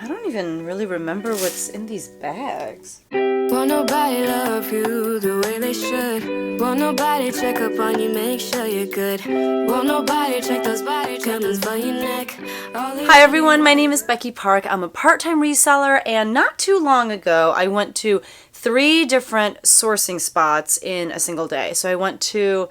I don't even really remember what's in these bags. Won't nobody love you the way they should. Won't nobody check up on you, make sure you're good. Won't nobody check those body treatments for your neck. Hi everyone, my name is Becky Park. I'm a part-time reseller, and not too long ago I went to 3 different sourcing spots in a single day. So I went to,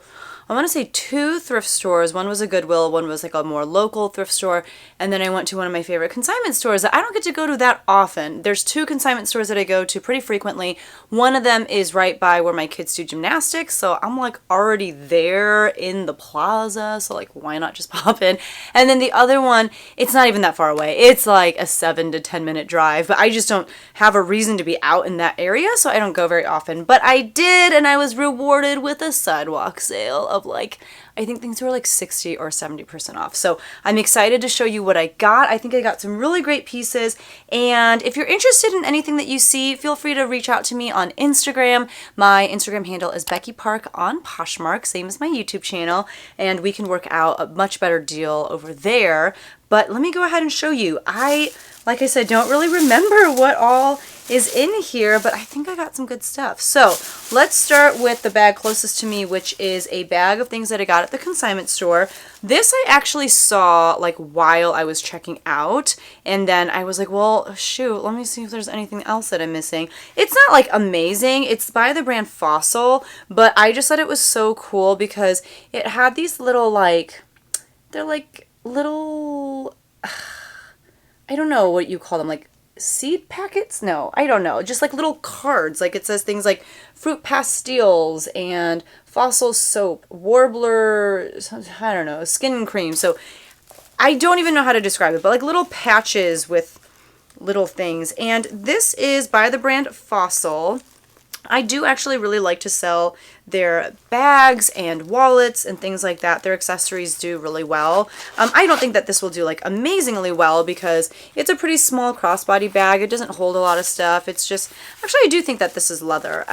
I want to say 2 thrift stores. One was a Goodwill, one was like a more local thrift store, and then I went to one of my favorite consignment stores that I don't get to go to that often. There's 2 consignment stores that I go to pretty frequently. One of them is right by where my kids do gymnastics, so I'm like already there in the plaza, so like why not just pop in? And then the other one, it's not even that far away. It's like a 7 to 10 minute drive, but I just don't have a reason to be out in that area, so I don't go very often. But I did, and I was rewarded with a sidewalk sale of like, I think things were like 60 or 70% off. So I'm excited to show you what I got. I think I got some really great pieces. And if you're interested in anything that you see, feel free to reach out to me on Instagram. My Instagram handle is Becky Park on Poshmark, same as my YouTube channel. And we can work out a much better deal over there. But let me go ahead and show you. Like I said, don't really remember what all is in here, but I think I got some good stuff. So let's start with the bag closest to me, which is a bag of things that I got at the consignment store. This I actually saw like while I was checking out, and then I was like, well, shoot, let me see if there's anything else that I'm missing. It's not like amazing. It's by the brand Fossil, but I just thought it was so cool because it had these little like, they're like little, I don't know what you call them, like seed packets? No, I don't know. Just like little cards. Like it says things like fruit pastilles and Fossil soap, Warbler, I don't know, skin cream. So I don't even know how to describe it, but like little patches with little things. And this is by the brand Fossil. I do actually really like to sell their bags and wallets and things like that. Their accessories do really well. I don't think that this will do like amazingly well because it's a pretty small crossbody bag. It doesn't hold a lot of stuff. It's just, actually I do think that this is leather.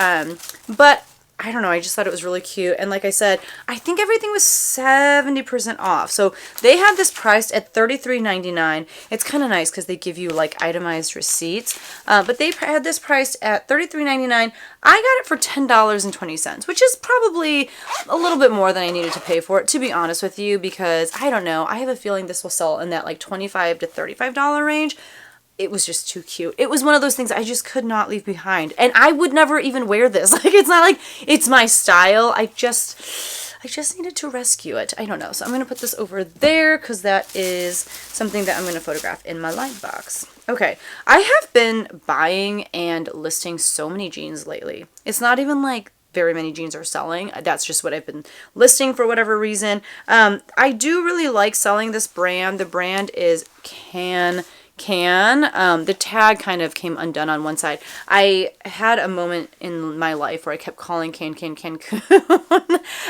But I don't know, I just thought it was really cute. And like I said, I think everything was 70% off. So they had this priced at $33.99. It's kind of nice because they give you like itemized receipts. But they had this priced at $33.99. I got it for $10.20, which is probably a little bit more than I needed to pay for it, to be honest with you, because I don't know, I have a feeling this will sell in that like $25 to $35 range. It was just too cute. It was one of those things I just could not leave behind. And I would never even wear this. Like, it's not like it's my style. I just needed to rescue it. I don't know. So I'm going to put this over there because that is something that I'm going to photograph in my live box. Okay. I have been buying and listing so many jeans lately. It's not even like very many jeans are selling. That's just what I've been listing for whatever reason. I do really like selling this brand. The brand is Can. The tag kind of came undone on one side. I had a moment in my life where I kept calling Cancun.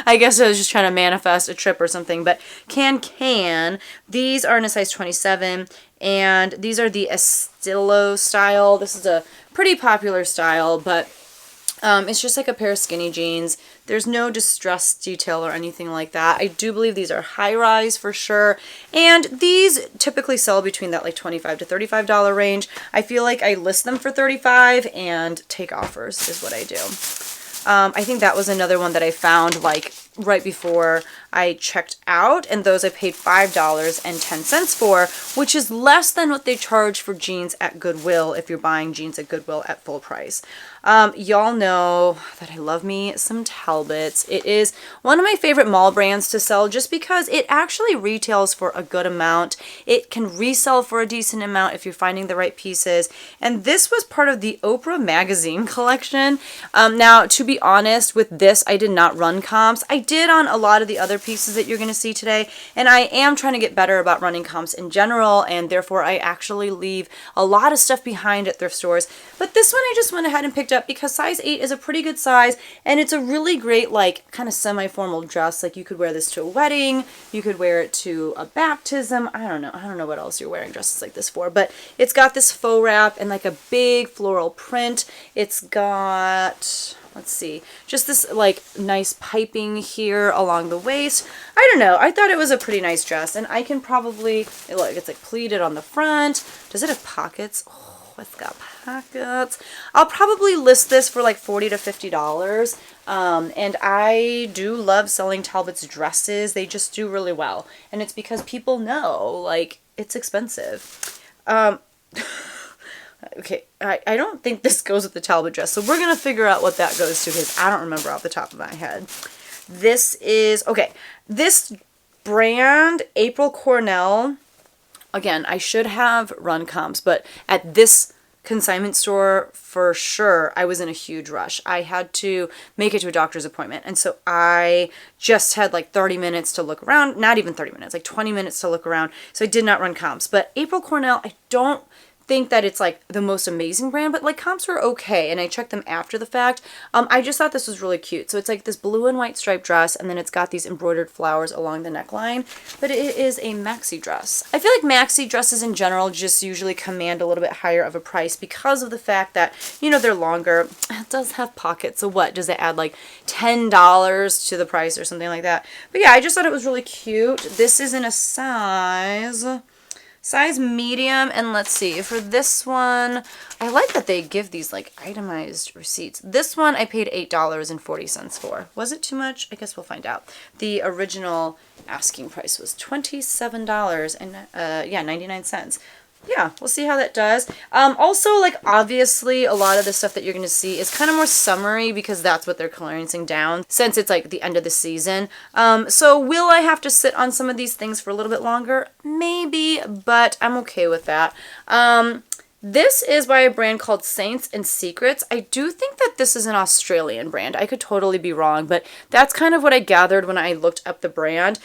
I guess I was just trying to manifest a trip or something, but Can. These are in a size 27, and these are the Estilo style. This is a pretty popular style, but it's just like a pair of skinny jeans. There's no distress detail or anything like that. I do believe these are high rise for sure. And these typically sell between that like $25 to $35 range. I feel like I list them for $35 and take offers is what I do. I think that was another one that I found like right before I checked out, and those I paid $5.10 for, which is less than what they charge for jeans at Goodwill if you're buying jeans at Goodwill at full price. Y'all know that I love me some Talbots. It is one of my favorite mall brands to sell just because it actually retails for a good amount. It can resell for a decent amount if you're finding the right pieces. And this was part of the Oprah magazine collection. Now, to be honest, with this, I did not run comps. I did on a lot of the other pieces that you're going to see today, and I am trying to get better about running comps in general, and therefore I actually leave a lot of stuff behind at thrift stores. But this one I just went ahead and picked up because size 8 is a pretty good size, and it's a really great like kind of semi-formal dress. Like you could wear this to a wedding, you could wear it to a baptism. I don't know what else you're wearing dresses like this for, but it's got this faux wrap and like a big floral print. It's got, let's see, just this like nice piping here along the waist. I don't know. I thought it was a pretty nice dress, and I can probably, look, it's like pleated on the front. Does it have pockets? Oh, it's got pockets. I'll probably list this for like $40 to $50. And I do love selling Talbot's dresses. They just do really well. And it's because people know, like, it's expensive. Okay, I don't think this goes with the Talbot dress, so we're going to figure out what that goes to because I don't remember off the top of my head. This is, okay, this brand, April Cornell, again, I should have run comps, but at this consignment store, for sure, I was in a huge rush. I had to make it to a doctor's appointment, and so I just had like 30 minutes to look around, not even 30 minutes, like 20 minutes to look around, so I did not run comps. But April Cornell, I don't think that it's like the most amazing brand, but like comps were okay, and I checked them after the fact. I just thought this was really cute. So it's like this blue and white striped dress, and then it's got these embroidered flowers along the neckline, but it is a maxi dress. I feel like maxi dresses in general just usually command a little bit higher of a price because of the fact that, you know, they're longer. It does have pockets, so what, does it add like $10 to the price or something like that? But yeah, I just thought it was really cute. This is in a size medium, and let's see, for this one, I like that they give these like itemized receipts. This one I paid $8.40 for. Was it too much? I guess we'll find out. The original asking price was $27 and 99 cents. Yeah, we'll see how that does. Also, like, obviously, a lot of the stuff that you're going to see is kind of more summery because that's what they're clearancing down since it's, like, the end of the season. So will I have to sit on some of these things for a little bit longer? Maybe, but I'm okay with that. This is by a brand called Saints and Secrets. I do think that this is an Australian brand. I could totally be wrong, but that's kind of what I gathered when I looked up the brand.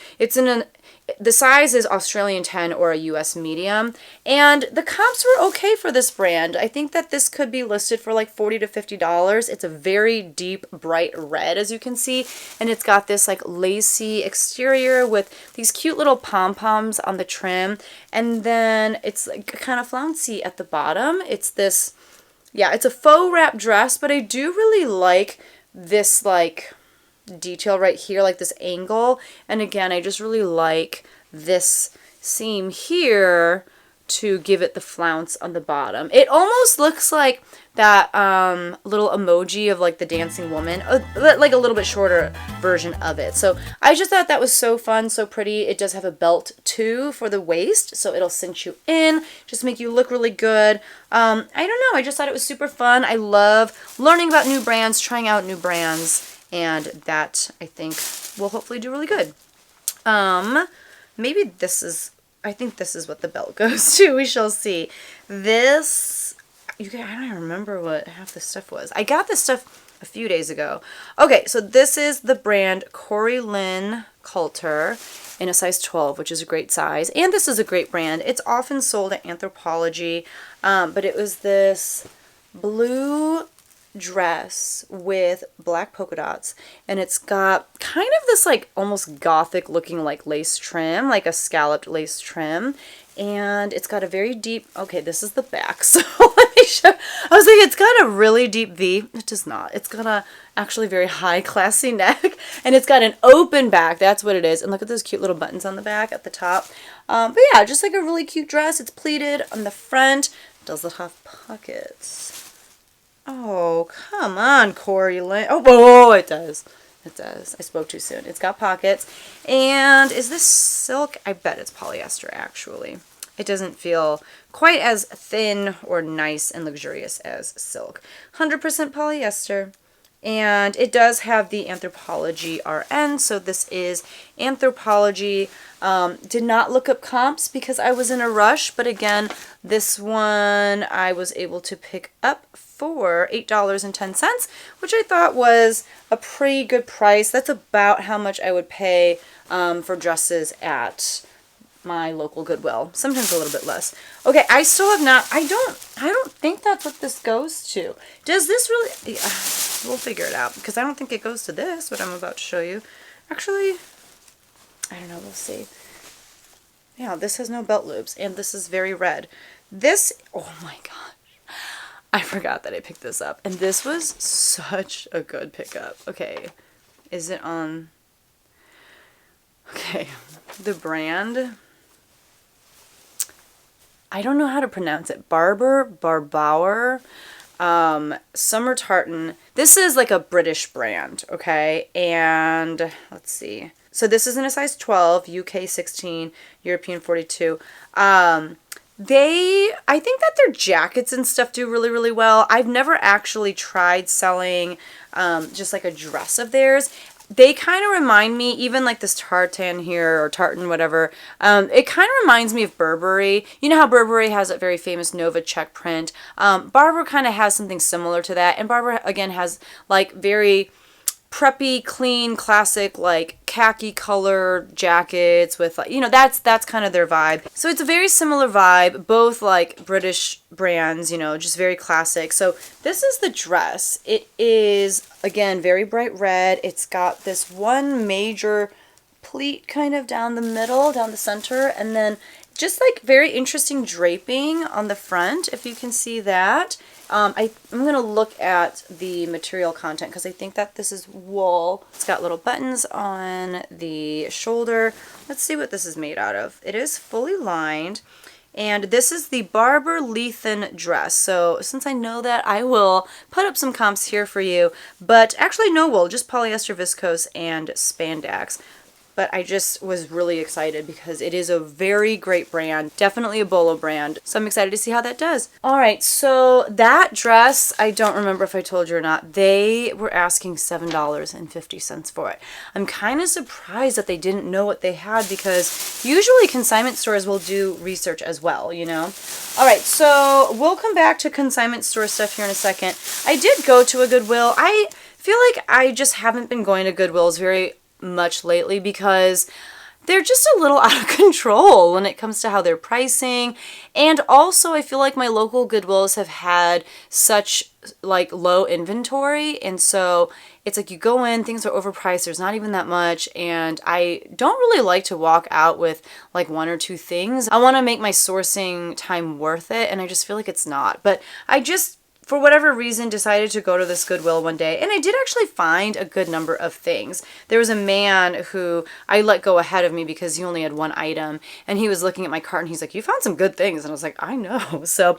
The size is Australian 10 or a US medium, and the comps were okay for this brand. I think that this could be listed for like $40 to $50. It's a very deep, bright red, as you can see, and it's got this like lacy exterior with these cute little pom-poms on the trim, and then it's like kind of flouncy at the bottom. It's this, yeah, it's a faux wrap dress, but I do really like this like detail right here, like this angle, and again, I just really like this seam here to give it the flounce on the bottom. It almost looks like that little emoji of like the dancing woman, like a little bit shorter version of it. So I just thought that was so fun, so pretty. It does have a belt too for the waist, so it'll cinch you in, just make you look really good. I don't know, I just thought it was super fun. I love learning about new brands, trying out new brands, and that, I think, will hopefully do really good. Maybe this is, I think this is what the belt goes to. We shall see. This, you guys, I don't even remember what half the stuff was. I got this stuff a few days ago. Okay, so this is the brand Corey Lynn Coulter in a size 12, which is a great size. And this is a great brand. It's often sold at Anthropologie, but it was this blue dress with black polka dots, and it's got kind of this like almost gothic looking like lace trim, like a scalloped lace trim, and it's got a very deep, okay, this is the back, so let me show. I was thinking it's got a really deep V. It does not. It's got a actually very high classy neck, and it's got an open back. That's what it is. And look at those cute little buttons on the back at the top. But yeah, just like a really cute dress. It's pleated on the front. Does it have pockets? Oh, come on, Corey Lynn. Oh, it does. It does. I spoke too soon. It's got pockets. And is this silk? I bet it's polyester, actually. It doesn't feel quite as thin or nice and luxurious as silk. 100% polyester. And it does have the Anthropologie RN, so this is Anthropologie. Did not look up comps because I was in a rush, but again, this one I was able to pick up for $8.10, which I thought was a pretty good price. That's about how much I would pay for dresses at my local Goodwill. Sometimes a little bit less. Okay, I still have not, I don't think that's what this goes to. Does this really, yeah, we'll figure it out, because I don't think it goes to this, what I'm about to show you. Actually, I don't know, we'll see. Yeah, this has no belt loops, and this is very red. This, oh my gosh. I forgot that I picked this up. And this was such a good pickup. Okay. Is it on... Okay. The brand... I don't know how to pronounce it. Barber, Summer Tartan. This is like a British brand, okay? And let's see. So this is in a size 12, UK 16, European 42. I think that their jackets and stuff do really, really well. I've never actually tried selling just like a dress of theirs. They kind of remind me, even like this tartan here, or tartan, whatever, it kind of reminds me of Burberry. You know how Burberry has that very famous Nova check print? Barber kind of has something similar to that. And Barber, again, has like very preppy, clean, classic, like khaki color jackets with, like, you know, that's kind of their vibe. So it's a very similar vibe, both like British brands, you know, just very classic. So this is the dress. It is, again, very bright red. It's got this one major pleat kind of down the middle, down the center, and then just like very interesting draping on the front, if you can see that. I'm going to look at the material content because I think that this is wool. It's got little buttons on the shoulder. Let's see what this is made out of. It is fully lined. And this is the Barber Lethan dress. So since I know that, I will put up some comps here for you. But actually no wool, just polyester, viscose, and spandex. But I just was really excited because it is a very great brand. Definitely a Bolo brand. So I'm excited to see how that does. Alright, so that dress, I don't remember if I told you or not, they were asking $7.50 for it. I'm kind of surprised that they didn't know what they had because usually consignment stores will do research as well, you know? Alright, so we'll come back to consignment store stuff here in a second. I did go to a Goodwill. I feel like I just haven't been going to Goodwills very much lately because they're just a little out of control when it comes to how they're pricing. And also I feel like my local Goodwills have had such like low inventory, and so it's like you go in, things are overpriced, there's not even that much, and I don't really like to walk out with like one or two things. I want to make my sourcing time worth it, and I just feel like it's not. But I just, for whatever reason, decided to go to this Goodwill one day, and I did actually find a good number of things. There was a man who I let go ahead of me because he only had one item, and he was looking at my cart and he's like, "You found some good things," and I was like, "I know." So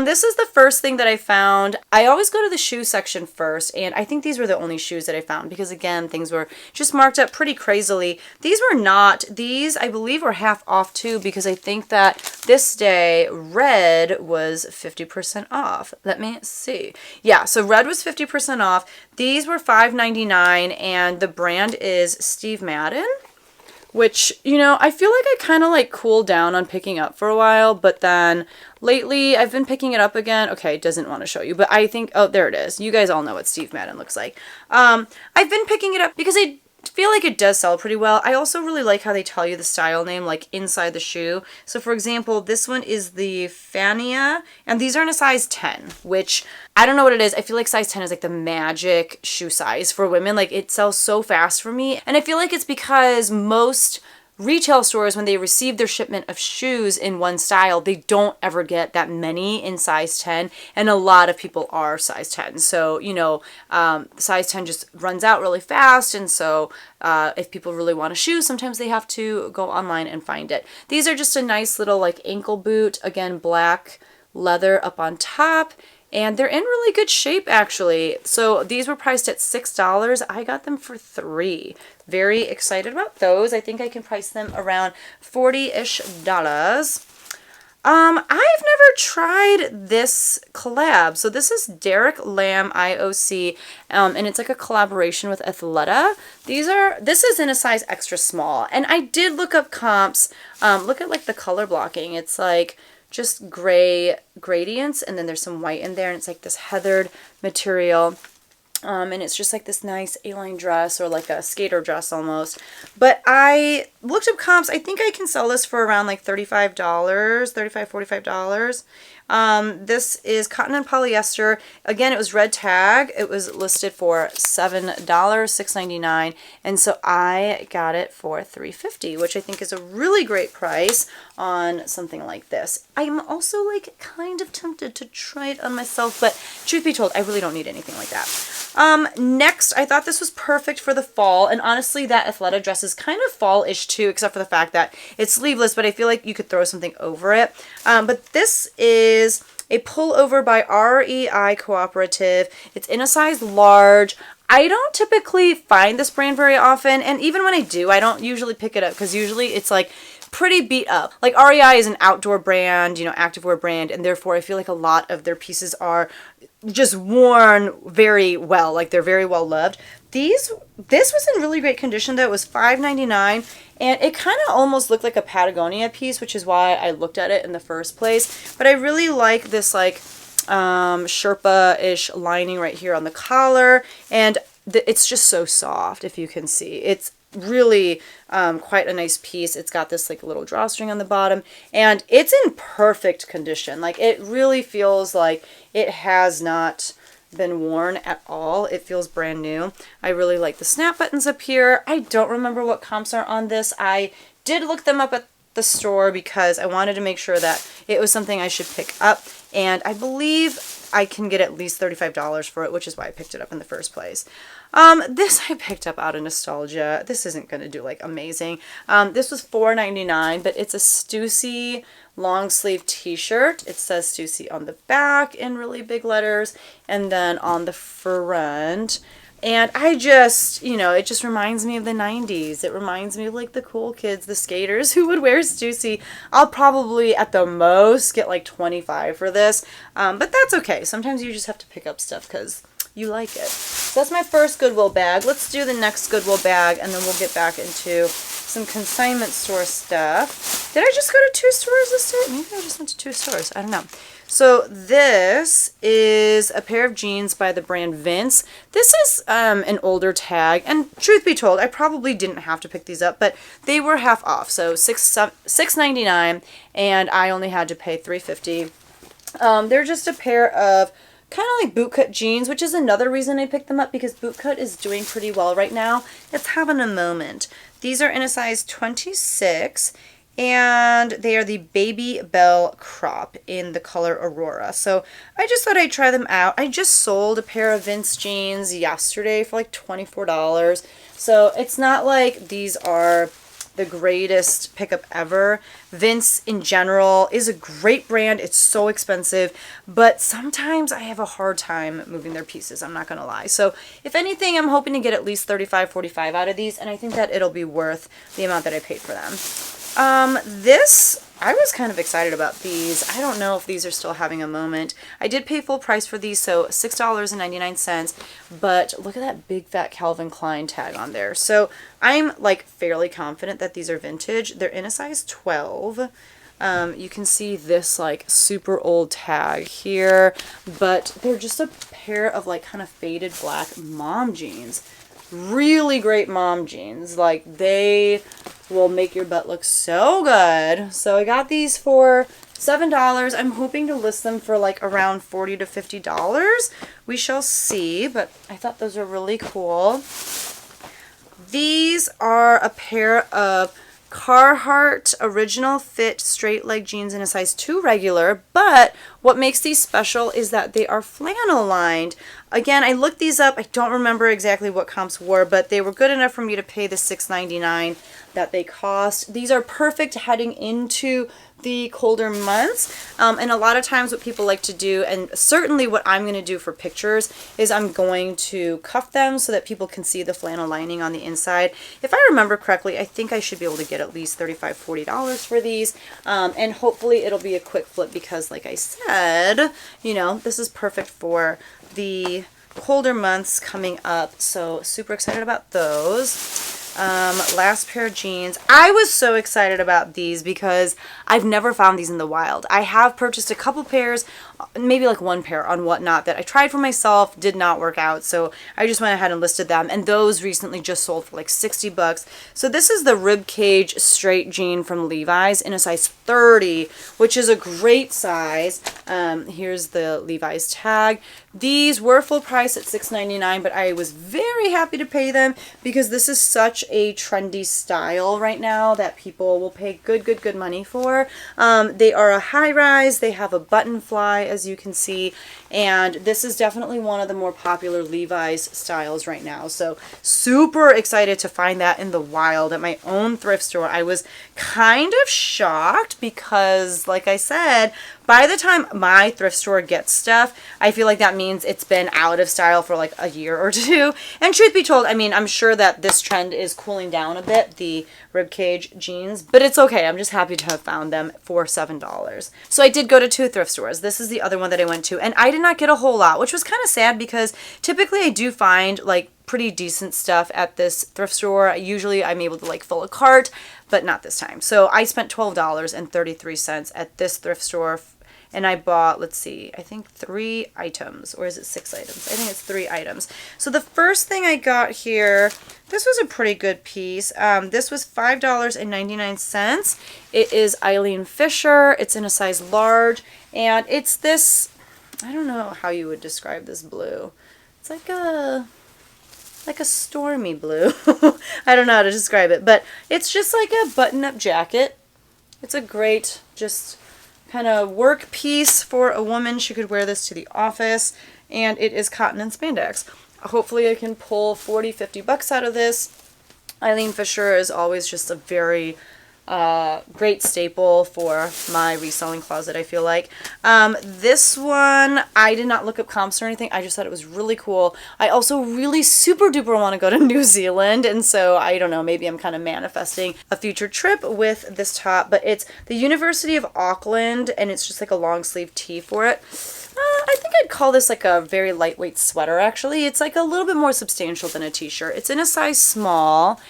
this is the first thing that I found. I always go to the shoe section first, and I think these were the only shoes that I found because, again, things were just marked up pretty crazily. These were not. These, I believe, were half off too because I think that this day red was 50% off. Let me see. Yeah, so red was 50% off. These were $5.99, and the brand is Steve Madden, which, you know, I feel like I kind of like cooled down on picking up for a while, but then lately I've been picking it up again. Okay, it doesn't want to show you, but I think, oh, there it is. You guys all know what Steve Madden looks like. I've been picking it up because I feel like it does sell pretty well. I also really like how they tell you the style name like inside the shoe. So for example, this one is the Fania, and these are in a size 10, which I don't know what it is. I feel like size 10 is like the magic shoe size for women. Like it sells so fast for me, and I feel like it's because most retail stores, when they receive their shipment of shoes in one style, they don't ever get that many in size 10, and a lot of people are size 10. So, you know, size 10 just runs out really fast, and so if people really want a shoe, sometimes they have to go online and find it. These are just a nice little like ankle boot, again, black leather up on top, and they're in really good shape actually. So these were priced at $6. I got them for $3. Very excited about those. I think I can price them around $40-ish. I've never tried this collab. So this is Derek Lamb IOC, and it's like a collaboration with Athleta. This is in a size extra small, and I did look up comps. Look at like the color blocking. It's like just gray gradients, and then there's some white in there, and it's like this heathered material. And it's just like this nice A-line dress, or like a skater dress almost. But I looked up comps. I think I can sell this for around like $35, $35, $45. This is cotton and polyester. Again, it was red tag. It was listed for $7, $6.99, and so I got it for $3.50, which I think is a really great price on something like this. I'm also like kind of tempted to try it on myself, but truth be told, I really don't need anything like that. Next, I thought this was perfect for the fall, and honestly, that Athleta dress is kind of fall-ish too, except for the fact that it's sleeveless, but I feel like you could throw something over it. But this is a pullover by REI Cooperative. It's in a size large. I don't typically find this brand very often, and even when I do, I don't usually pick it up because usually it's like pretty beat up. Like REI is an outdoor brand, you know, activewear brand, and therefore I feel like a lot of their pieces are just worn very well, like they're very well loved. This was in really great condition though. It was $5.99, and it kind of almost looked like a Patagonia piece, which is why I looked at it in the first place. But I really like this like Sherpa-ish lining right here on the collar, and it's just so soft, if you can see. It's really quite a nice piece. It's got this like little drawstring on the bottom, and it's in perfect condition. Like it really feels like it has not been worn at all. It feels brand new. I really like the snap buttons up here. I don't remember what comps are on this. I did look them up at the store because I wanted to make sure that it was something I should pick up, and I believe I can get at least $35 for it, which is why I picked it up in the first place. This I picked up out of nostalgia. This isn't going to do like amazing. This was $4.99, but it's a Stussy long sleeve t-shirt. It says Stussy on the back in really big letters, and then on the front. And I just, you know, it just reminds me of the 90s. It reminds me of like the cool kids, the skaters who would wear Stussy. I'll probably at the most get like $25 for this, but that's okay. Sometimes you just have to pick up stuff because you like it. So that's my first Goodwill bag. Let's do the next Goodwill bag, and then we'll get back into some consignment store stuff. Did I just go to 2 stores this day? Maybe I just went to 2 stores. I don't know. So this is a pair of jeans by the brand Vince. This is an older tag, and truth be told, I probably didn't have to pick these up, but they were half off, so $6.99, and I only had to pay $3.50. They're just a pair of kind of like bootcut jeans, which is another reason I picked them up, because bootcut is doing pretty well right now. It's having a moment. These are in a size 26, and they are the Baby Bell Crop in the color Aurora. So I just thought I'd try them out. I just sold a pair of Vince jeans yesterday for like $24. So it's not like these are the greatest pickup ever. Vince in general is a great brand. It's so expensive, but sometimes I have a hard time moving their pieces, I'm not gonna lie. So if anything, I'm hoping to get at least $35, $45 out of these, and I think that it'll be worth the amount that I paid for them. I was kind of excited about these. I don't know if these are still having a moment. I did pay full price for these, so $6.99, but look at that big fat Calvin Klein tag on there. So I'm like fairly confident that these are vintage. They're in a size 12. You can see this like super old tag here, but they're just a pair of like kind of faded black mom jeans. Really great mom jeans. Like they will make your butt look so good. So I got these for $7. I'm hoping to list them for like around $40 to $50. We shall see, but I thought those are really cool. These are a pair of Carhartt original fit straight leg jeans in a size 2 regular, but what makes these special is that they are flannel lined. Again, I looked these up. I don't remember exactly what comps were, but they were good enough for me to pay the $6.99 that they cost. These are perfect heading into the colder months, and a lot of times what people like to do, and certainly what I'm going to do for pictures, is I'm going to cuff them so that people can see the flannel lining on the inside. If I remember correctly, I think I should be able to get at least $35, $40 for these, and hopefully it'll be a quick flip because, like I said, you know, this is perfect for the colder months coming up, so super excited about those. Last pair of jeans. I was so excited about these because I've never found these in the wild. I have purchased a couple pairs, maybe like one pair on Whatnot that I tried for myself, did not work out, so I just went ahead and listed them, and those recently just sold for like 60 bucks. So this is the ribcage straight jean from Levi's in a size 30, which is a great size. Here's the Levi's tag. These were full price at $6.99, but I was very happy to pay them because this is such a trendy style right now that people will pay good money for. They are a high rise. They have a button fly, as you can see, and this is definitely one of the more popular Levi's styles right now. So super excited to find that in the wild at my own thrift store. I was kind of shocked because, like I said, by the time my thrift store gets stuff, I feel like that means it's been out of style for like a year or two. And truth be told, I mean, I'm sure that this trend is cooling down a bit, the ribcage jeans, but it's okay. I'm just happy to have found them for $7. So I did go to 2 thrift stores. This is the other one that I went to, and I did not get a whole lot, which was kind of sad because typically I do find like pretty decent stuff at this thrift store. Usually I'm able to like fill a cart, but not this time. So I spent $12.33 at this thrift store, and I bought, let's see, I think 3 items, or is it 6 items? I think it's 3 items. So the first thing I got here, this was a pretty good piece. This was $5.99. It is Eileen Fisher. It's in a size large, and it's this, I don't know how you would describe this blue. It's like a stormy blue. I don't know how to describe it, but it's just like a button-up jacket. It's a great, just kind of work piece for a woman. She could wear this to the office, and it is cotton and spandex. Hopefully I can pull 40-50 bucks out of this. Eileen Fisher is always just a very great staple for my reselling closet, I feel like. This one, I did not look up comps or anything. I just thought it was really cool. I also really super duper want to go to New Zealand, and so I don't know, maybe I'm kind of manifesting a future trip with this top, but it's the University of Auckland, and it's just like a long sleeve tee for it. I think I'd call this like a very lightweight sweater, actually. It's like a little bit more substantial than a t-shirt. It's in a size small.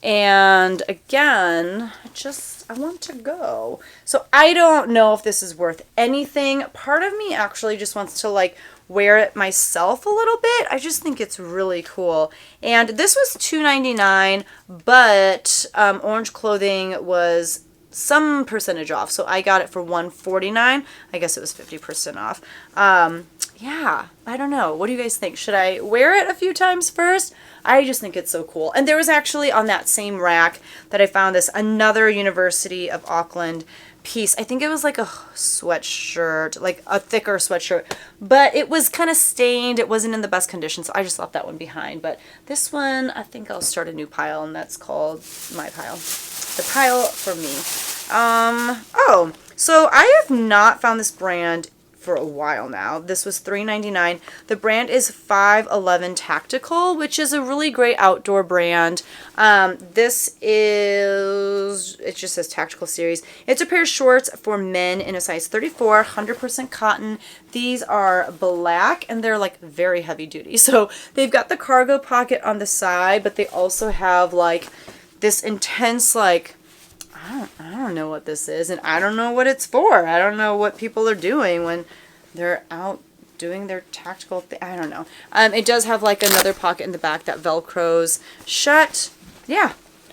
And again, I want to go. So I don't know if this is worth anything. Part of me actually just wants to like wear it myself a little bit. I just think it's really cool. And this was $2.99, but Orange Clothing was some percentage off. So I got it for $149. I guess it was 50% off. Yeah, I don't know. What do you guys think? Should I wear it a few times first? I just think it's so cool. And there was actually on that same rack that I found this another University of Auckland piece. I think it was like a sweatshirt, like a thicker sweatshirt, but it was kind of stained. It wasn't in the best condition, so I just left that one behind. But this one, I think I'll start a new pile, and that's called my pile. The pile for me. Oh, so I have not found this brand for a while now. This was $3.99. The brand is 511 Tactical, which is a really great outdoor brand. This is, it just says Tactical Series. It's a pair of shorts for men in a size 34, 100% cotton. These are black, and they're like very heavy duty. So they've got the cargo pocket on the side, but they also have like this intense like, I don't know what this is, and I don't know what it's for. I don't know what people are doing when they're out doing their tactical thing. I don't know. It does have like another pocket in the back that velcros shut. Yeah,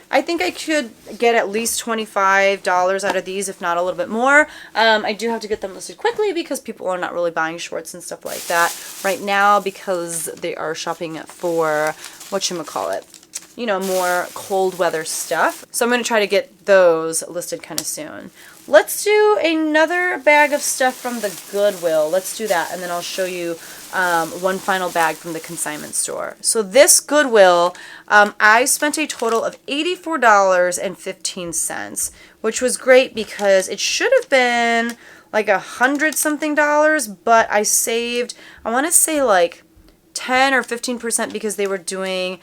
I think I could get at least $25 out of these, if not a little bit more. I do have to get them listed quickly because people are not really buying shorts and stuff like that right now because they are shopping for whatchamacallit, you know, more cold weather stuff. So I'm going to try to get those listed kind of soon. Let's do another bag of stuff from the Goodwill. Let's do that, and then I'll show you one final bag from the consignment store. So this Goodwill, I spent a total of $84.15, which was great because it should have been like $100 something, but I saved, I want to say like 10 or 15% because they were doing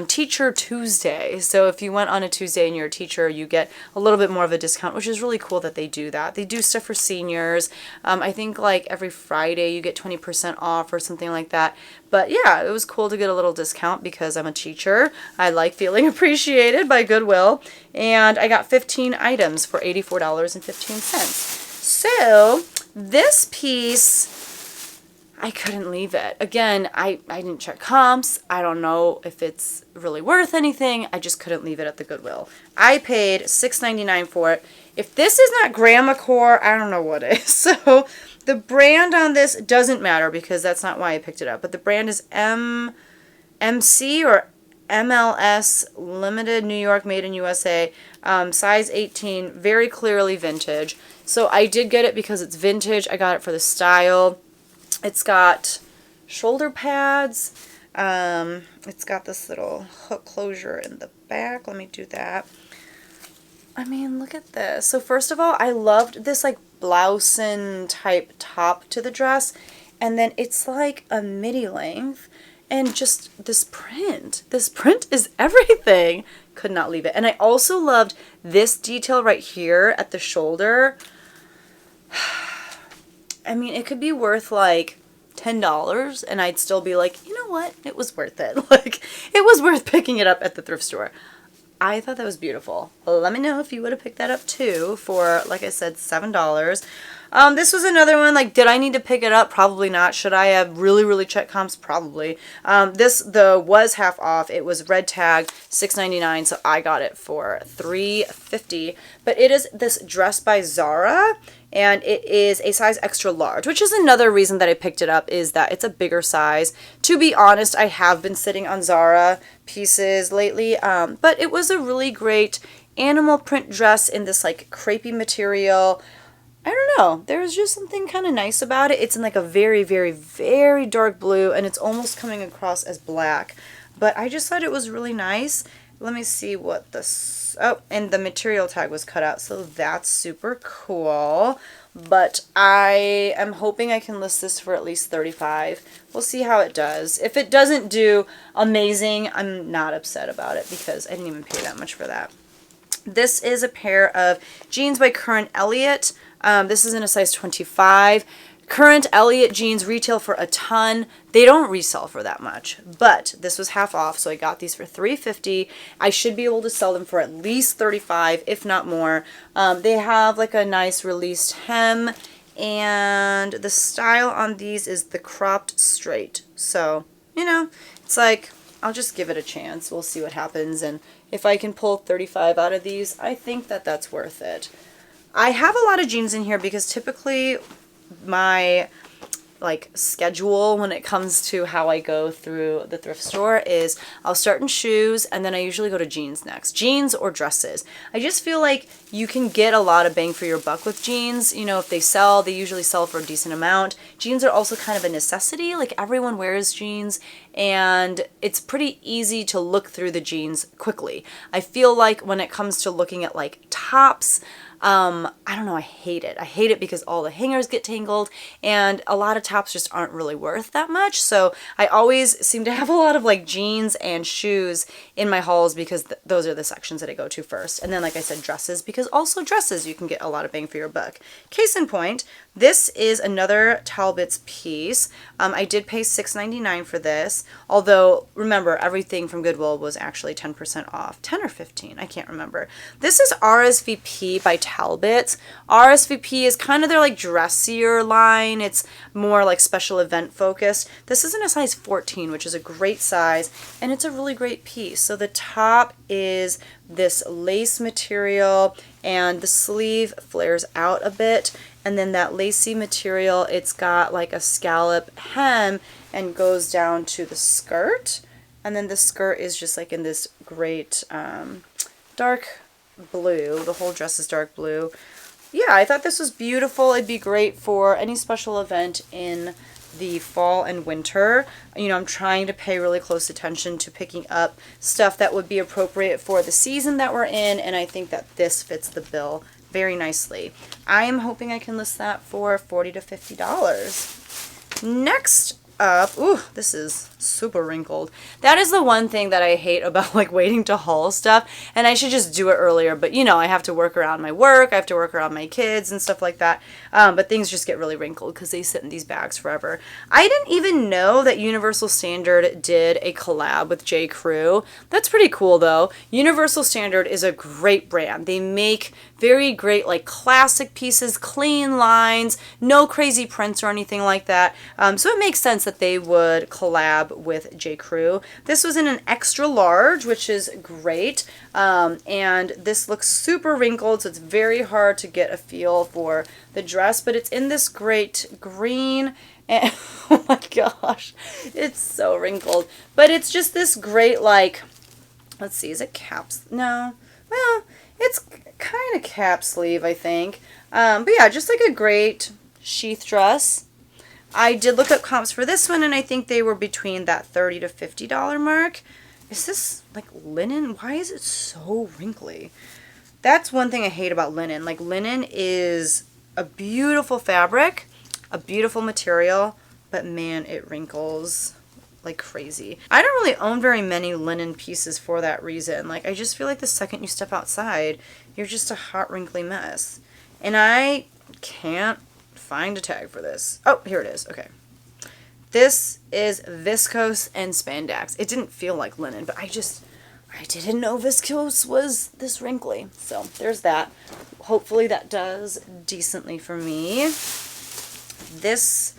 Teacher Tuesday. So if you went on a Tuesday and you're a teacher, you get a little bit more of a discount, which is really cool that they do that. They do stuff for seniors. I think like every Friday you get 20% off or something like that. But yeah, it was cool to get a little discount because I'm a teacher. I like feeling appreciated by Goodwill. And I got 15 items for $84.15. So this piece, I couldn't leave it. Again, I didn't check comps. I don't know if it's really worth anything. I just couldn't leave it at the Goodwill. I paid $6.99 for it. If this is not grandma core, I don't know what is. So the brand on this doesn't matter because that's not why I picked it up. But the brand is MC or MLS Limited, New York, made in USA, size 18, very clearly vintage. So I did get it because it's vintage. I got it for the style. It's got shoulder pads. It's got this little hook closure in the back. Let me do that. I mean, look at this. So first of all, I loved this like blouson type top to the dress. And then it's like a midi length. And just this print. This print is everything. Could not leave it. And I also loved this detail right here at the shoulder. I mean, it could be worth like $10 and I'd still be like, you know what? It was worth it. Like, it was worth picking it up at the thrift store. I thought that was beautiful. Let me know if you would have picked that up too for, like I said, $7. This was another one, like, did I need to pick it up? Probably not. Should I have really checked comps? Probably. This, though, was half off. It was red tag, $6.99, so I got it for $3.50. But it is this dress by Zara, and it is a size extra large, which is another reason that I picked it up, is that it's a bigger size. To be honest, I have been sitting on Zara pieces lately, but it was a really great animal print dress in this, like, crepey material. I don't know. There's just something kind of nice about it. It's in like a very dark blue, and it's almost coming across as black. But I just thought it was really nice. Let me see what this... Oh, and the material tag was cut out, so that's super cool. But I am hoping I can list this for at least $35. We'll see how it does. If it doesn't do amazing, I'm not upset about it because I didn't even pay that much for that. This is a pair of jeans by Current Elliott. This is in a size 25. Current Elliott jeans retail for a ton. They don't resell for that much, but this was half off, so I got these for $3.50. I should be able to sell them for at least $35, if not more. They have like a nice released hem, and the style on these is the cropped straight. So, you know, it's like, I'll just give it a chance. We'll see what happens, and if I can pull 35 out of these, I think that that's worth it. I have a lot of jeans in here because typically my like schedule when it comes to how I go through the thrift store is I'll start in shoes and then I usually go to jeans next. Jeans or dresses. I just feel like you can get a lot of bang for your buck with jeans. You know, if they sell, they usually sell for a decent amount. Jeans are also kind of a necessity. Like everyone wears jeans and it's pretty easy to look through the jeans quickly. I feel like when it comes to looking at like tops, I don't know, I hate it. I hate it because all the hangers get tangled and a lot of tops just aren't really worth that much. So I always seem to have a lot of like jeans and shoes in my hauls because those are the sections that I go to first. And then like I said, dresses, because also dresses you can get a lot of bang for your buck. Case in point, this is another Talbot's piece. I did pay $6.99 for this, although remember everything from Goodwill was actually 10% off. 10 or 15, I can't remember. This is RSVP by Talbot. RSVP is kind of their like dressier line. It's more like special event focused. This is in a size 14, which is a great size, and it's a really great piece. So the top is this lace material and the sleeve flares out a bit, and then that lacy material, it's got like a scallop hem and goes down to the skirt, and then the skirt is just like in this great dark blue. The whole dress is dark blue. Yeah, I thought this was beautiful. It'd be great for any special event in the fall and winter. You know, I'm trying to pay really close attention to picking up stuff that would be appropriate for the season that we're in, and I think that this fits the bill very nicely. I am hoping I can list that for $40 to $50. Next up. Ooh, this is super wrinkled. That is the one thing that I hate about like waiting to haul stuff, and I should just do it earlier, but you know, I have to work around my work, I have to work around my kids and stuff like that, but things just get really wrinkled because they sit in these bags forever. I didn't even know that Universal Standard did a collab with J. Crew. That's pretty cool though. Universal Standard is a great brand. They make very great like classic pieces, clean lines, no crazy prints or anything like that. So it makes sense that they would collab with J. Crew. This was in an extra large, which is great. And this looks super wrinkled, so it's very hard to get a feel for the dress, but it's in this great green. And oh my gosh, it's so wrinkled. But it's just this great, like, let's see, is it caps? No. Well, it's kind of cap sleeve, I think. But yeah, just like a great sheath dress. I did look up comps for this one, and I think they were between that $30 to $50 mark. Is this like linen? Why is it so wrinkly? That's one thing I hate about linen. Like, linen is a beautiful fabric, a beautiful material, but man, it wrinkles like crazy. I don't really own very many linen pieces for that reason. Like, I just feel like the second you step outside, you're just a hot, wrinkly mess. And I can't find a tag for this. Oh, here it is. Okay. This is viscose and spandex. It didn't feel like linen, but I didn't know viscose was this wrinkly. So there's that. Hopefully that does decently for me. This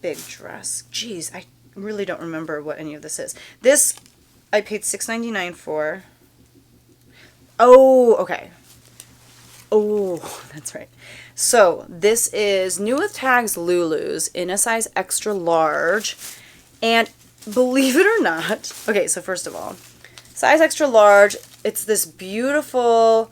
big dress. Geez, I really don't remember what any of this is. This I paid $6.99 for. Oh, okay. Oh, that's right. So this is new with tags Lulu's in a size extra large. And believe it or not, okay, so first of all, size extra large, it's this beautiful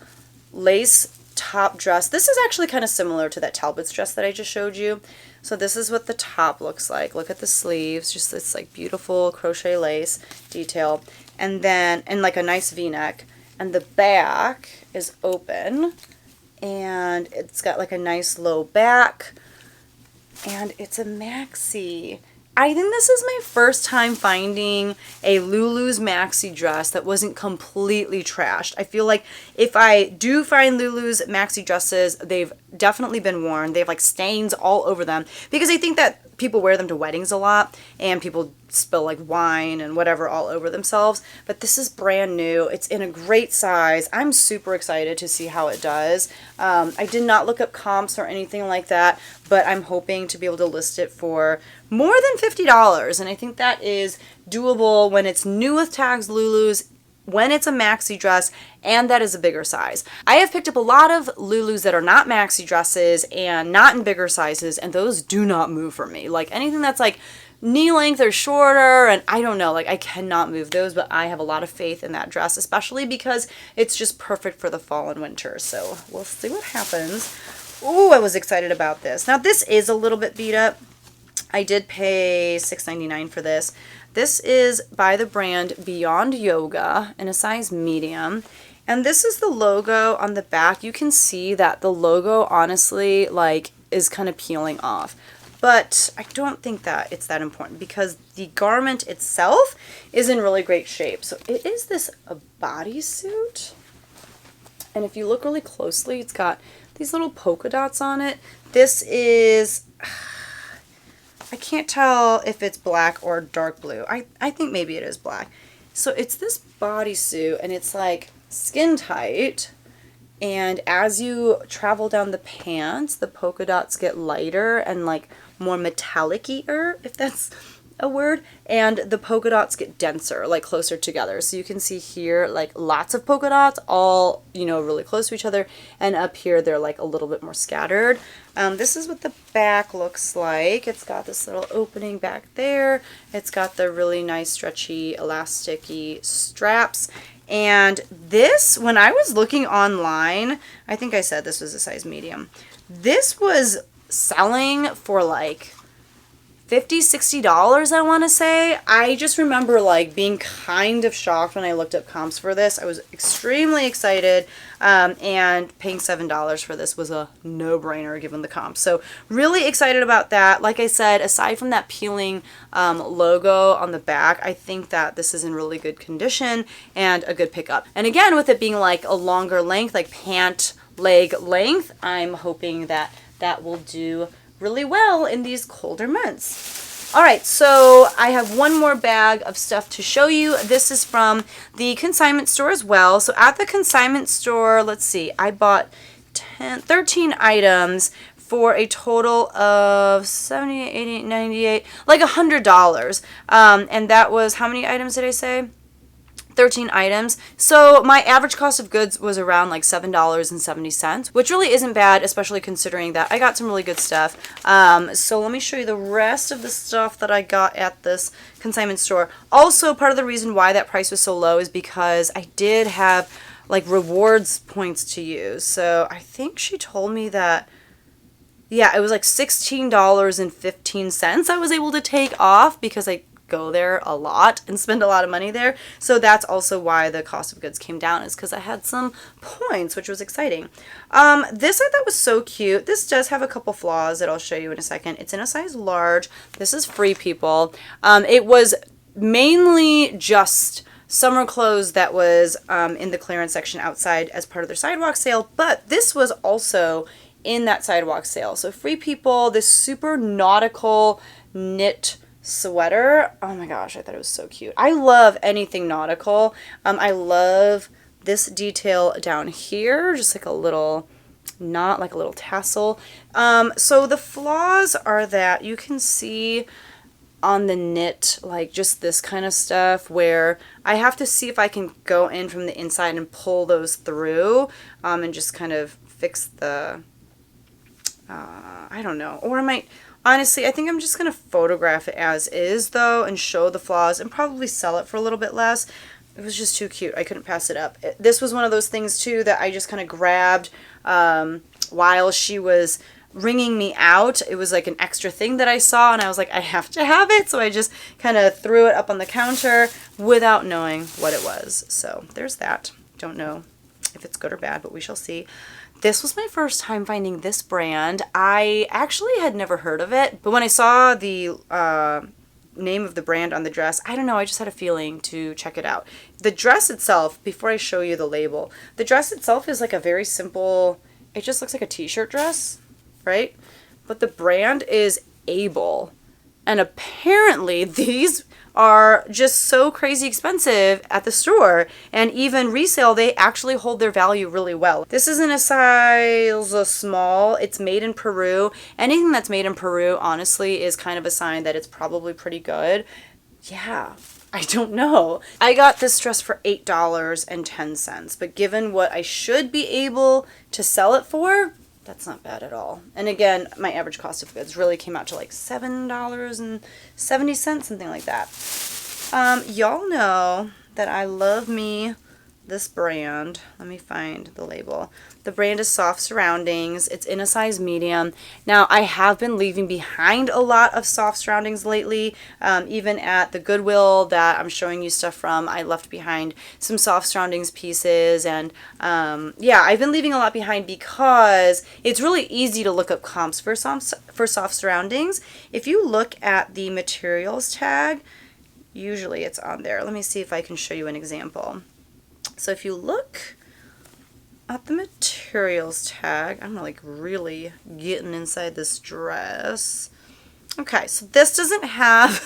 lace top dress. This is actually kind of similar to that Talbot's dress that I just showed you. So this is what the top looks like. Look at the sleeves, just this like beautiful crochet lace detail. And then, and like a nice V-neck. And the back is open. And it's got like a nice low back. And it's a maxi. I think this is my first time finding a Lulu's maxi dress that wasn't completely trashed. I feel like if I do find Lulu's maxi dresses, they've definitely been worn. They have like stains all over them because I think that people wear them to weddings a lot and people spill like wine and whatever all over themselves. But this is brand new. It's in a great size. I'm super excited to see how it does. I did not look up comps or anything like that, but I'm hoping to be able to list it for more than $50. And I think that is doable when it's new with tags Lulu's, when it's a maxi dress, and that is a bigger size. I have picked up a lot of Lulu's that are not maxi dresses and not in bigger sizes, and those do not move for me. Like anything that's like knee length or shorter, and I don't know, like I cannot move those, but I have a lot of faith in that dress, especially because it's just perfect for the fall and winter. So we'll see what happens. Ooh, I was excited about this. Now this is a little bit beat up. I did pay $6.99 for this. This is by the brand Beyond Yoga in a size medium. And this is the logo on the back. You can see that the logo honestly like is kind of peeling off. But I don't think that it's that important because the garment itself is in really great shape. So it is this a bodysuit. And if you look really closely, it's got these little polka dots on it. This is, I can't tell if it's black or dark blue. I think maybe it is black. So it's this bodysuit and it's like skin tight. And as you travel down the pants, the polka dots get lighter and like more metallic-ier, if that's a word. And the polka dots get denser, like closer together. So you can see here like lots of polka dots all, you know, really close to each other. And up here they're like a little bit more scattered. This is what the back looks like. It's got this little opening back there. It's got the really nice stretchy, elasticy straps. And this, when I was looking online, I think I said this was a size medium. This was selling for like $50-$60, I want to say. I just remember like being kind of shocked when I looked up comps for this. I was extremely excited, and paying $7 for this was a no-brainer given the comps. So really excited about that. Like I said, aside from that peeling logo on the back, I think that this is in really good condition and a good pickup. And again, with it being like a longer length, like pant leg length, I'm hoping that that will do really well in these colder months. All right, so I have one more bag of stuff to show you. This is from the consignment store as well. So at the consignment store, let's see, I bought 13 items for a total of $78, $88, $98, like $100. And that was, how many items did I say? 13 items. So my average cost of goods was around like $7.70, which really isn't bad, especially considering that I got some really good stuff. So let me show you the rest of the stuff that I got at this consignment store. Also, part of the reason why that price was so low is because I did have like rewards points to use. So I think she told me that, yeah, it was like $16.15 I was able to take off because I go there a lot and spend a lot of money there. So that's also why the cost of goods came down, is because I had some points, which was exciting. This I thought was so cute. This does have a couple flaws that I'll show you in a second. It's in a size large. This is Free People. It was mainly just summer clothes that was in the clearance section outside as part of their sidewalk sale, but this was also in that sidewalk sale. So Free People, this super nautical knit sweater. Oh my gosh, I thought it was so cute. I love anything nautical. I love this detail down here, just like a little knot, like a little tassel. So the flaws are that you can see on the knit, like just this kind of stuff where I have to see if I can go in from the inside and pull those through, and just kind of fix the, I don't know, or I might, honestly, I think I'm just going to photograph it as is, though, and show the flaws and probably sell it for a little bit less. It was just too cute. I couldn't pass it up. This was one of those things, too, that I just kind of grabbed while she was ringing me out. It was like an extra thing that I saw, and I was like, I have to have it. So I just kind of threw it up on the counter without knowing what it was. So there's that. Don't know if it's good or bad, but we shall see. This was my first time finding this brand. I actually had never heard of it, but when I saw the name of the brand on the dress, I don't know, I just had a feeling to check it out. The dress itself, before I show you the label, the dress itself is like a very simple, it just looks like a t-shirt dress, right? But the brand is Able. And apparently these are just so crazy expensive at the store, and even resale, they actually hold their value really well. This isn't a size small. It's made in Peru. Anything that's made in Peru, honestly, is kind of a sign that it's probably pretty good. Yeah, I don't know. I got this dress for $8.10, but given what I should be able to sell it for, that's not bad at all. And again, my average cost of goods really came out to like $7.70, something like that. Y'all know that I love me this brand. Let me find the label. The brand is Soft Surroundings. It's in a size medium. Now, I have been leaving behind a lot of soft surroundings lately. Even at the Goodwill that I'm showing you stuff from, I left behind some soft surroundings pieces. And yeah, I've been leaving a lot behind because it's really easy to look up comps for soft surroundings. If you look at the materials tag, usually it's on there. Let me see if I can show you an example. So if you look at the materials tag, I'm like really getting inside this dress. Okay, so this doesn't have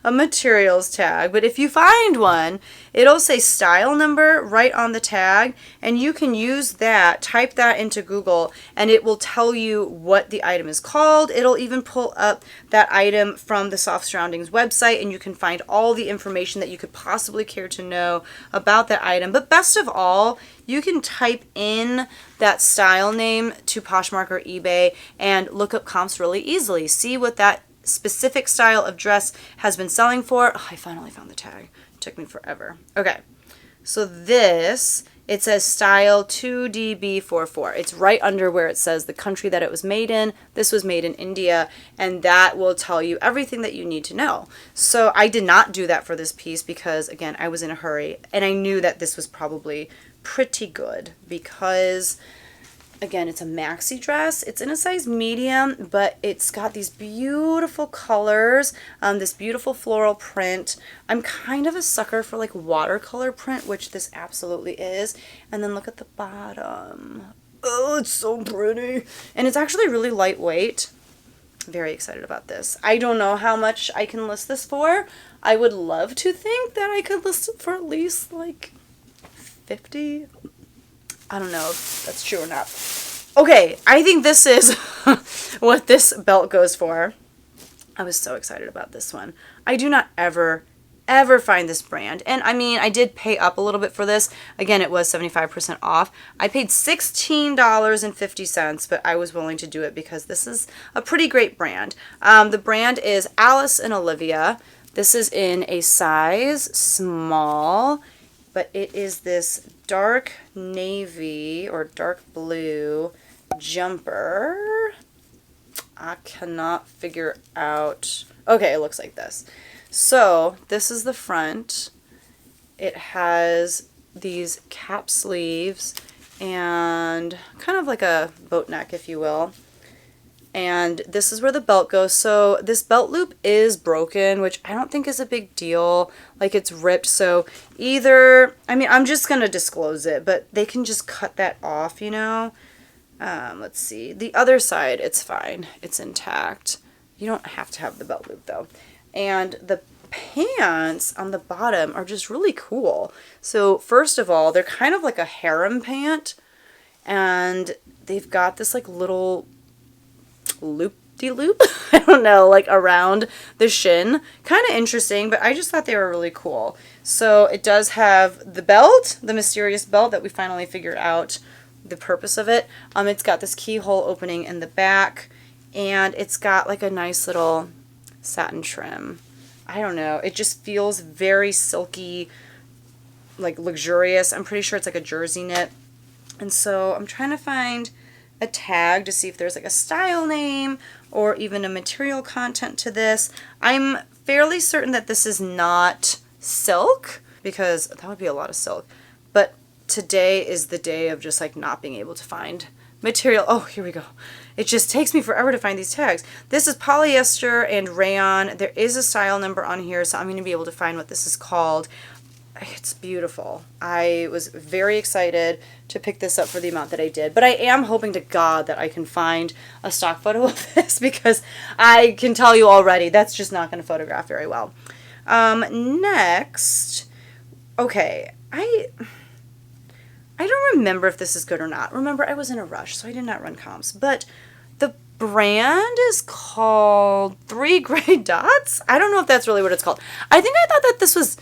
a materials tag, but if you find one, it'll say style number right on the tag, and you can use that, type that into Google, and it will tell you what the item is called. It'll even pull up that item from the Soft Surroundings website, and you can find all the information that you could possibly care to know about that item. But best of all, you can type in that style name to Poshmark or eBay and look up comps really easily. See what that specific style of dress has been selling for. Oh, I finally found the tag. It took me forever. Okay, So this, it says style 2DB44. It's right under where it says the country that it was made in. This was made in India, and that will tell you everything that you need to know. So I did not do that for this piece because, again, I was in a hurry, and I knew that this was probably pretty good because, again, it's a maxi dress. It's in a size medium, but it's got these beautiful colors, this beautiful floral print. I'm kind of a sucker for like watercolor print, which this absolutely is. And then look at the bottom. Oh, it's so pretty. And it's actually really lightweight. Very excited about this. I don't know how much I can list this for. I would love to think that I could list it for at least like 50. I don't know if that's true or not. Okay, I think this is what this belt goes for. I was so excited about this one. I do not ever find this brand. And I mean, I did pay up a little bit for this. Again, it was 75% off. I paid $16.50, but I was willing to do it because this is a pretty great brand. The brand is Alice and Olivia. This is in a size small, but it is this dark navy or dark blue jumper. I cannot figure out. Okay, it looks like this. So this is the front. It has these cap sleeves and kind of like a boat neck, if you will. And this is where the belt goes. So this belt loop is broken, which I don't think is a big deal. Like it's ripped. So either, I mean, I'm just going to disclose it, but they can just cut that off, you know. Let's see. The other side, it's fine. It's intact. You don't have to have the belt loop though. And the pants on the bottom are just really cool. So first of all, they're kind of like a harem pant. And they've got this like little loop-de-loop, I don't know, like around the shin. Kind of interesting, but I just thought they were really cool. So it does have the belt, the mysterious belt that we finally figured out the purpose of it. It's got this keyhole opening in the back, and it's got like a nice little satin trim. I don't know, it just feels very silky, like luxurious. I'm pretty sure it's like a jersey knit. And so I'm trying to find a tag to see if there's like a style name or even a material content to this. I'm fairly certain that this is not silk because that would be a lot of silk. But today is the day of just like not being able to find material. Oh, here we go. It just takes me forever to find these tags. This is polyester and rayon. There is a style number on here, so I'm going to be able to find what this is called. It's beautiful. I was very excited to pick this up for the amount that I did, but I am hoping to God that I can find a stock photo of this because I can tell you already that's just not going to photograph very well. Next, okay, I don't remember if this is good or not. Remember, I was in a rush, so I did not run comps, but the brand is called 3 Gray Dots. I don't know if that's really what it's called. I think I thought that this was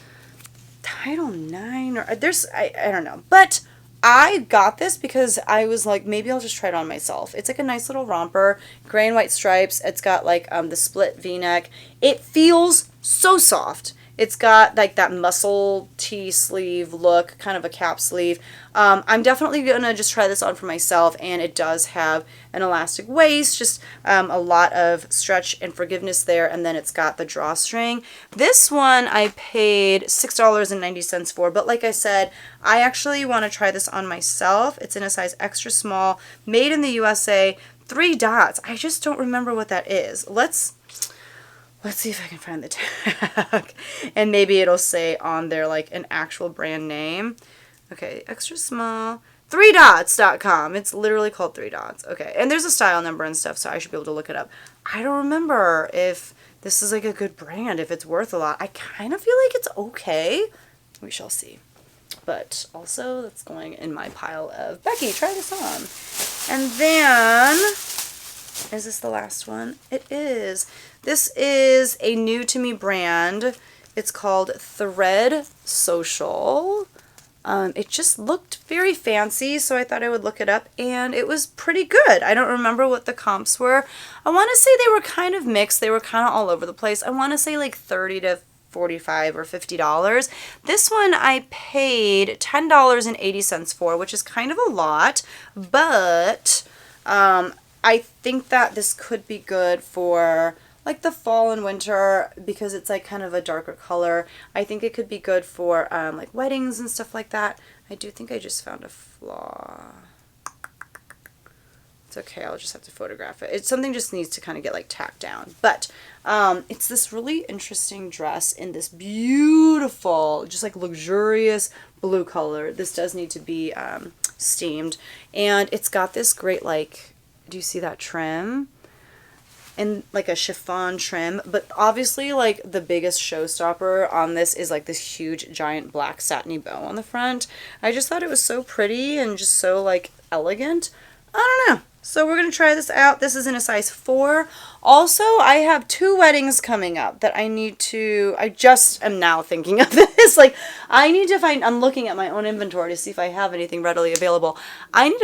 Title 9 or there's, I don't know. But I got this because I was like, maybe I'll just try it on myself. It's like a nice little romper, gray and white stripes. It's got like the split V-neck. It feels so soft. It's got like that muscle tee sleeve look, kind of a cap sleeve. I'm definitely going to just try this on for myself, and it does have an elastic waist, just a lot of stretch and forgiveness there, and then it's got the drawstring. This one I paid $6.90 for, but like I said, I actually want to try this on myself. It's in a size extra small, made in the USA, 3 dots. I just don't remember what that is. Let's see if I can find the tag. And maybe it'll say on there like an actual brand name. Okay, extra small. 3dots.com. It's literally called 3 dots. Okay, and there's a style number and stuff, so I should be able to look it up. I don't remember if this is like a good brand, if it's worth a lot. I kind of feel like it's okay. We shall see. But also, that's going in my pile of, Becky, try this on. And then, is this the last one? It is. This is a new to me brand. It's called Thread Social. It just looked very fancy, so I thought I would look it up, and it was pretty good. I don't remember what the comps were. I want to say they were kind of mixed. They were kind of all over the place. I want to say like 30 to $45 or $50. This one I paid $10.80 for, which is kind of a lot, but I think that this could be good for like the fall and winter because it's like kind of a darker color. I think it could be good for like weddings and stuff like that. I do think I just found a flaw. It's okay, I'll just have to photograph it. It's something just needs to kind of get like tacked down. But it's this really interesting dress in this beautiful, just like luxurious blue color. This does need to be steamed. And it's got this great like, do you see that trim? And like a chiffon trim, but obviously like the biggest showstopper on this is like this huge giant black satiny bow on the front. I just thought it was so pretty and just so like elegant. I don't know. So we're going to try this out. This is in a size 4. Also, I have 2 weddings coming up that I just am now thinking of this. Like, I need to find, I'm looking at my own inventory to see if I have anything readily available. I need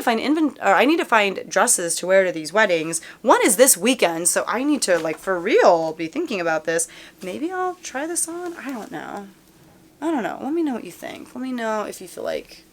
to find dresses to wear to these weddings. One is this weekend, so I need to, like, for real, be thinking about this. Maybe I'll try this on. I don't know. Let me know what you think. Let me know if you feel like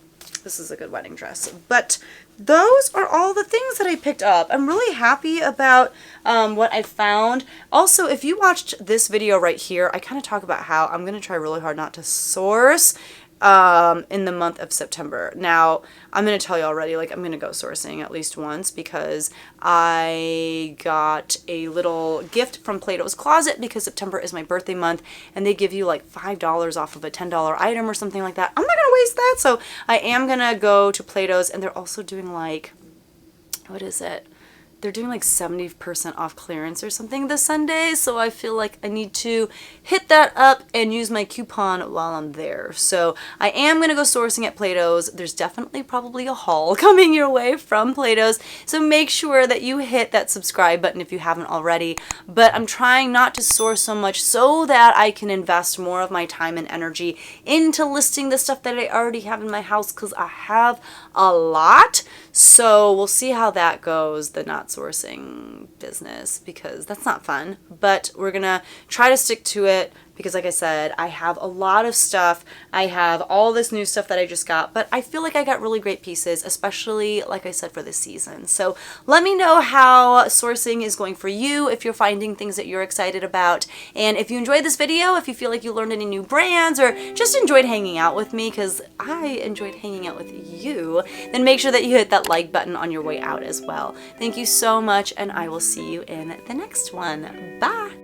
this is a good wedding dress. But those are all the things that I picked up. I'm really happy about what I found. Also, if you watched this video right here, I kind of talk about how I'm going to try really hard not to source in the month of September. Now, I'm going to tell you already, like, I'm going to go sourcing at least once because I got a little gift from Plato's Closet because September is my birthday month and they give you like $5 off of a $10 item or something like that. I'm not going to waste that, so I am going to go to Plato's, and they're also doing like, what is it? They're doing like 70% off clearance or something this Sunday, so I feel like I need to hit that up and use my coupon while I'm there. So I am going to go sourcing at Plato's. There's definitely probably a haul coming your way from Plato's, so make sure that you hit that subscribe button if you haven't already. But I'm trying not to source so much so that I can invest more of my time and energy into listing the stuff that I already have in my house because I have a lot. So we'll see how that goes, the not sourcing business, because that's not fun, but we're gonna try to stick to it because like I said, I have a lot of stuff. I have all this new stuff that I just got, but I feel like I got really great pieces, especially like I said for this season. So let me know how sourcing is going for you, if you're finding things that you're excited about, and if you enjoyed this video, if you feel like you learned any new brands or just enjoyed hanging out with me, because I enjoyed hanging out with you, then make sure that you hit that like button on your way out as well. Thank you so much, and I will see you in the next one. Bye!